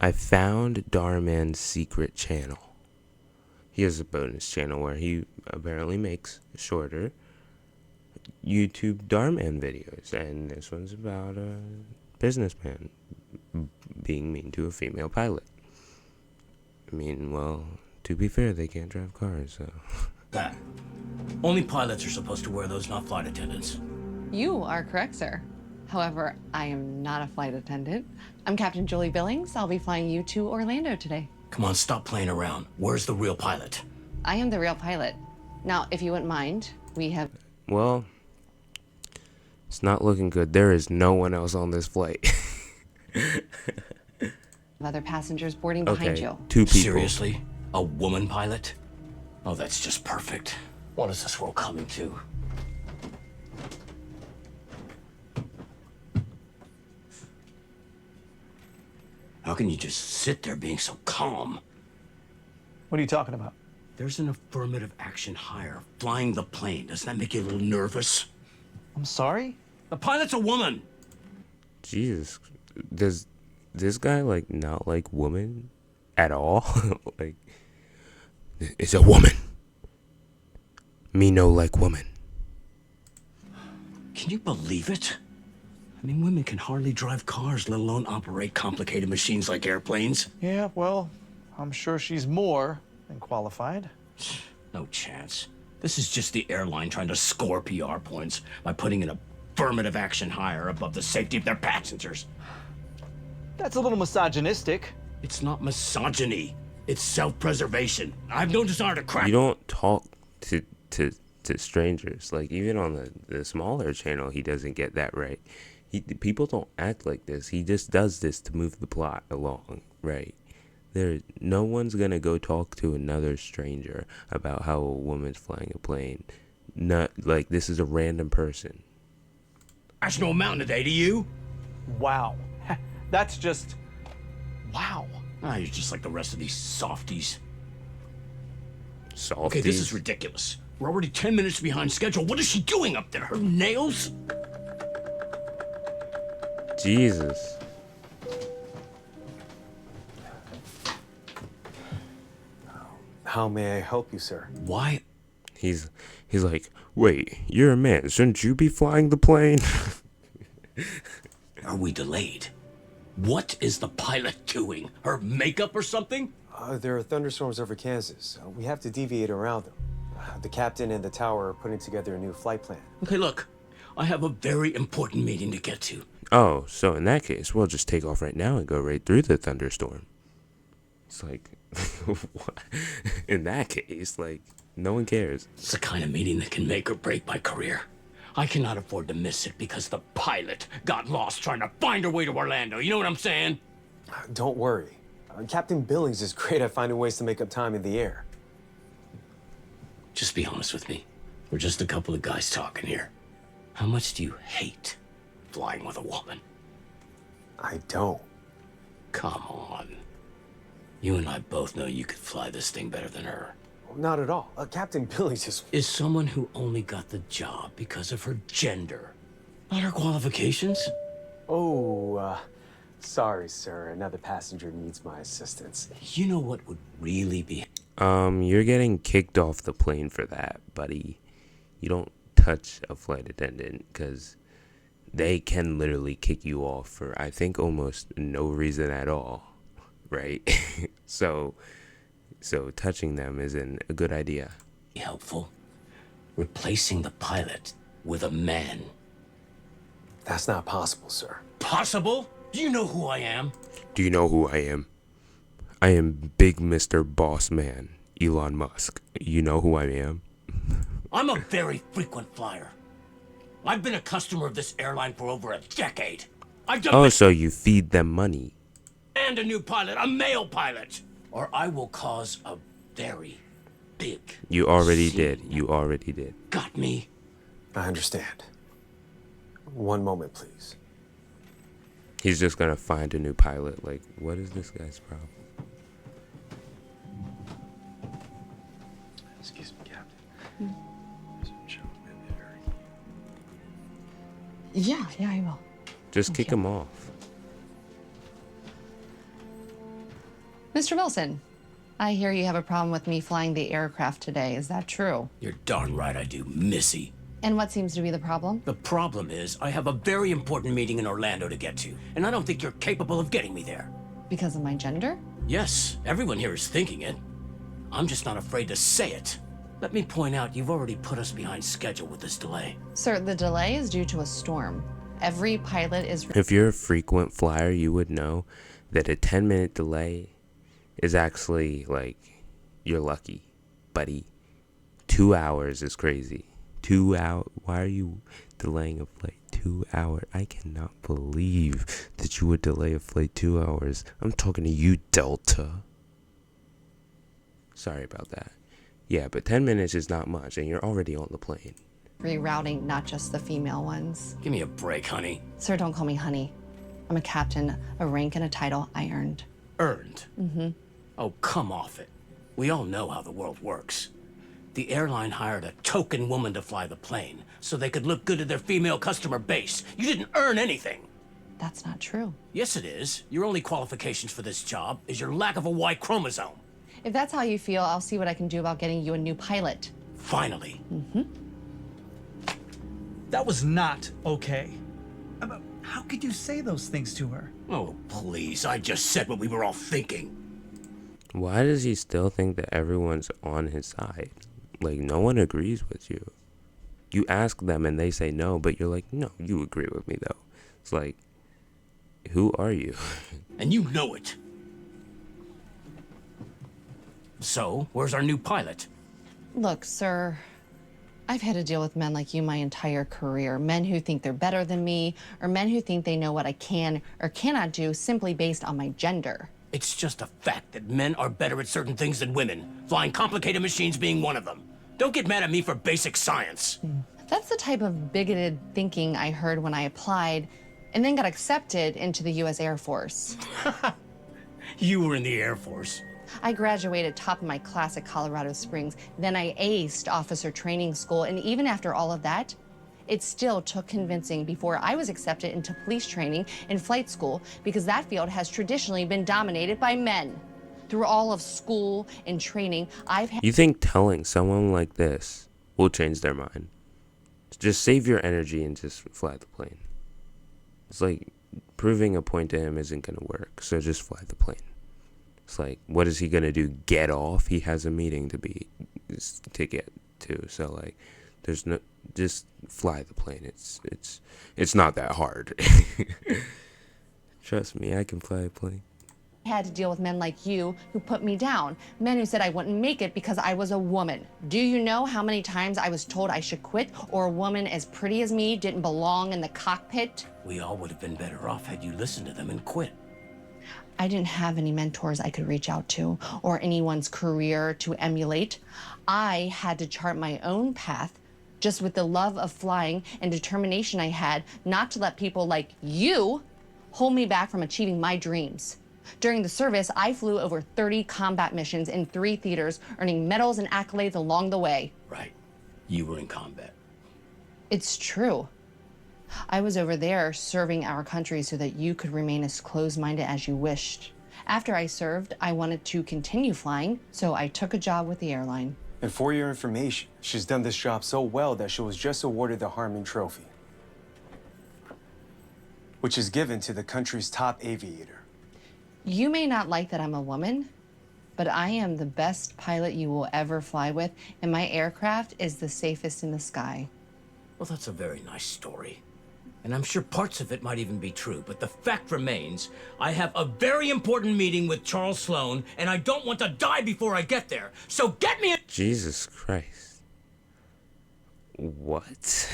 I found Darman's secret channel. He has a bonus channel where he apparently makes shorter YouTube Darman videos, and this one's about a businessman being mean to a female pilot. I mean, well, to be fair, they can't drive cars, so. That. Only pilots are supposed to wear those, not flight attendants. You are correct, sir. However, I am not a flight attendant. I'm Captain Julie Billings. I'll be flying you to Orlando today. Come on, stop playing around. Where's the real pilot? I am the real pilot. Now, if you wouldn't mind, we have... Well, it's not looking good. There is no one else on this flight. other passengers boarding behind you. 2 people. Seriously? A woman pilot? Oh, that's just perfect. What is this world coming to? How can you just sit there being so calm? What are you talking about? There's an affirmative action hire flying the plane. Doesn't that make you a little nervous? I'm sorry? The pilot's a woman! Jesus. Does this guy, like, not like women at all? Like, it's a woman. Me no like woman. Can you believe it? I mean, women can hardly drive cars, let alone operate complicated machines like airplanes. Yeah, well, I'm sure she's more than qualified. No chance. This is just the airline trying to score PR points by putting an affirmative action hire above the safety of their passengers. That's a little misogynistic. It's not misogyny. It's self-preservation. I have no desire to crack. You don't talk to strangers. Like, even on the smaller channel, he doesn't get that right. People don't act like this. He just does this to move the plot along, right? No one's gonna go talk to another stranger about how a woman's flying a plane. Not like this is a random person. That's no amount today to you. Wow. That's just... wow. Ah, you're just like the rest of these softies. Softies. Okay, this is ridiculous. We're already 10 minutes behind schedule. What is she doing up there? Her nails? Jesus. How may I help you, sir? Why? He's like, wait, you're a man. Shouldn't you be flying the plane? Are we delayed? What is the pilot doing? Her makeup or something? There are thunderstorms over Kansas. We have to deviate around them. The captain and the tower are putting together a new flight plan. Okay, look. I have a very important meeting to get to. Oh, so in that case, we'll just take off right now and go right through the thunderstorm. It's like, what? In that case, like, no one cares. It's the kind of meeting that can make or break my career. I cannot afford to miss it because the pilot got lost trying to find her way to Orlando. You know what I'm saying? Don't worry. Captain Billings is great at finding ways to make up time in the air. Just be honest with me. We're just a couple of guys talking here. How much do you hate flying with a woman? I don't. Come on. You and I both know you could fly this thing better than her. Not at all. Captain Billings Is someone who only got the job because of her gender, not her qualifications. Oh, sorry, sir. Another passenger needs my assistance. You know what would really be... You're getting kicked off the plane for that, buddy. You don't touch a flight attendant, because they can literally kick you off for, I think, almost no reason at all, right? So touching them isn't a good idea. helpful. Replacing the pilot with a man. That's not possible, sir. Possible? Do you know who I am? Do you know who I am? I am Big Mr. Boss Man, Elon Musk. You know who I am? I'm a very frequent flyer. I've been a customer of this airline for over a decade. I've done Oh, so you feed them money. and a new pilot, a male pilot. Or I will cause a very big You already scene. did. You already did. Got me? I understand. One moment, please. He's just gonna find a new pilot. Like, what is this guy's problem? Excuse me, Captain. There's a gentleman there. Yeah, I will. Just Thank kick you. him off. Mr. Wilson, I hear you have a problem with me flying the aircraft today. Is that true? You're darn right I do, Missy. And what seems to be the problem? The problem is I have a very important meeting in Orlando to get to, and I don't think you're capable of getting me there. Because of my gender? Yes, everyone here is thinking it. I'm just not afraid to say it. Let me point out, you've already put us behind schedule with this delay. Sir, the delay is due to a storm. Every pilot is... If you're a frequent flyer, you would know that a 10-minute delay is actually like, you're lucky, buddy. 2 hours is crazy. 2 hours. Why are you delaying a flight 2 hours? I cannot believe that you would delay a flight 2 hours. I'm talking to you, Delta. Sorry about that. Yeah, but 10 minutes is not much, and you're already on the plane. rerouting, not just the female ones. Give me a break, honey. Sir, don't call me honey. I'm a captain, a rank and a title I earned. Earned? Mm-hmm. Oh, come off it. We all know how the world works. The airline hired a token woman to fly the plane so they could look good to their female customer base. You didn't earn anything. That's not true. Yes, it is. Your only qualifications for this job is your lack of a Y chromosome. If that's how you feel, I'll see what I can do about getting you a new pilot. Finally. Mm-hmm. That was not okay. How could you say those things to her? Oh, please. I just said what we were all thinking. Why does he still think that everyone's on his side? Like, no one agrees with you. You ask them and they say no, but you're like, no, you agree with me, though. It's like, who are you? And you know it. So, where's our new pilot? Look, sir, I've had to deal with men like you my entire career. Men who think they're better than me, or men who think they know what I can or cannot do simply based on my gender. It's just a fact that men are better at certain things than women, flying complicated machines being one of them. Don't get mad at me for basic science. That's the type of bigoted thinking I heard when I applied and then got accepted into the U.S. Air Force. You were in the Air Force. I graduated top of my class at Colorado Springs. Then I aced officer training school. And even after all of that, it still took convincing before I was accepted into police training and flight school, because that field has traditionally been dominated by men. Through all of school and training, I've had... You think telling someone like this will change their mind? Just save your energy and just fly the plane. It's like proving a point to him isn't going to work, so just fly the plane. It's like, what is he going to do? Get off? He has a meeting to get to, so like, there's no... Just fly the plane. It's not that hard. Trust me, I can fly a plane. had to deal with men like you who put me down. Men who said I wouldn't make it because I was a woman. Do you know how many times I was told I should quit, or a woman as pretty as me didn't belong in the cockpit? We all would have been better off had you listened to them and quit. I didn't have any mentors I could reach out to, or anyone's career to emulate. I had to chart my own path, just with the love of flying and determination I had not to let people like you hold me back from achieving my dreams. During the service, I flew over 30 combat missions in 3 theaters, earning medals and accolades along the way. Right. You were in combat. It's true. I was over there serving our country so that you could remain as closed-minded as you wished. After I served, I wanted to continue flying, so I took a job with the airline. And for your information, she's done this job so well that she was just awarded the Harmon Trophy, which is given to the country's top aviator. You may not like that I'm a woman, but I am the best pilot you will ever fly with, and my aircraft is the safest in the sky. Well, that's a very nice story. And I'm sure parts of it might even be true, but the fact remains, I have a very important meeting with Charles Sloan, and I don't want to die before I get there. So get me a... Jesus Christ. What?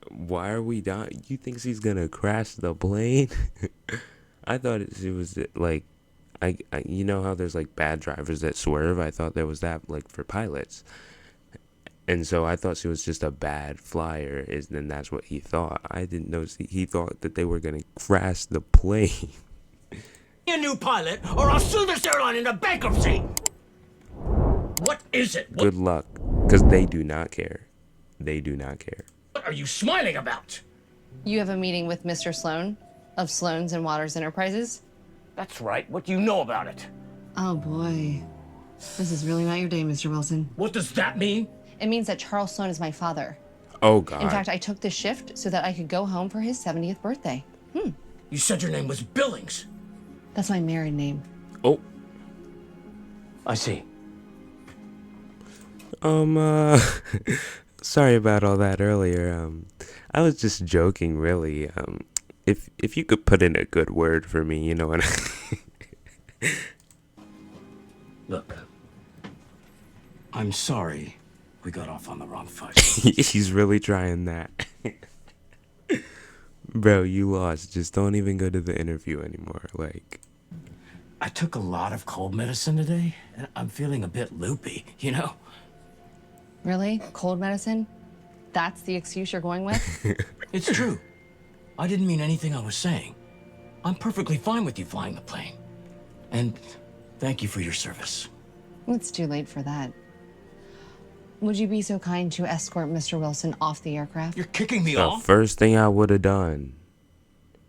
Why are we dying? You think she's gonna crash the plane? I thought it was like, I you know how there's like bad drivers that swerve? I thought there was that like for pilots. And so I thought she was just a bad flyer, and that's what he thought. I didn't know he thought that they were going to crash the plane. a new pilot, or I'll sue this airline into bankruptcy! What is it? Good luck, because they do not care. They do not care. What are you smiling about? You have a meeting with Mr. Sloan of Sloan's and Waters Enterprises? That's right. What do you know about it? Oh boy. This is really not your day, Mr. Wilson. What does that mean? It means that Charles Sloan is my father. Oh God. In fact, I took this shift so that I could go home for his 70th birthday. You said your name was Billings. That's my married name. Oh. I see. Sorry about all that earlier. I was just joking, really. If you could put in a good word for me, you know what Look, I'm sorry we got off on the wrong foot. He's really trying that. Bro, you lost. Just don't even go to the interview anymore. Like, I took a lot of cold medicine today, and I'm feeling a bit loopy, you know? Really? Cold medicine? That's the excuse you're going with? It's true. I didn't mean anything I was saying. I'm perfectly fine with you flying the plane. And thank you for your service. It's too late for that. Would you be so kind to escort Mr. Wilson off the aircraft? You're kicking me the off? first thing I would have done.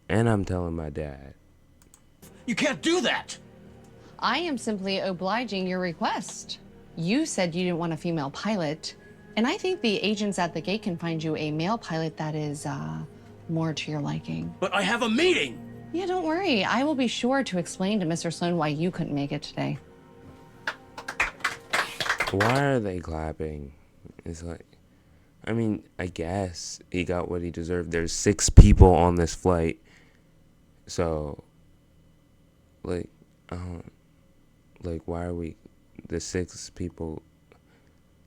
And I'm telling my dad. You can't do that! I am simply obliging your request. You said you didn't want a female pilot, and I think the agents at the gate can find you a male pilot that is, more to your liking. But I have a meeting! Yeah, don't worry. I will be sure to explain to Mr. Sloan why you couldn't make it today. Why are they clapping? It's like, I mean, I guess he got what he deserved. There's 6 people on this flight. So, like, why are we, the 6 people?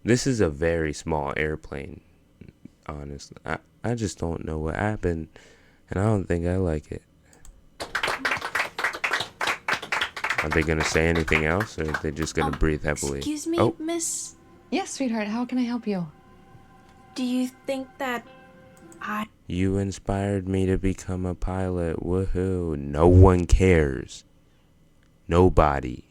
This is a very small airplane, honestly. I just don't know what happened, and I don't think I like it. Are they going to say anything else, or are they just going to breathe heavily? Excuse me, Oh. miss? Yes, sweetheart, how can I help you? Do you think that You inspired me to become a pilot. Woohoo. No one cares. Nobody.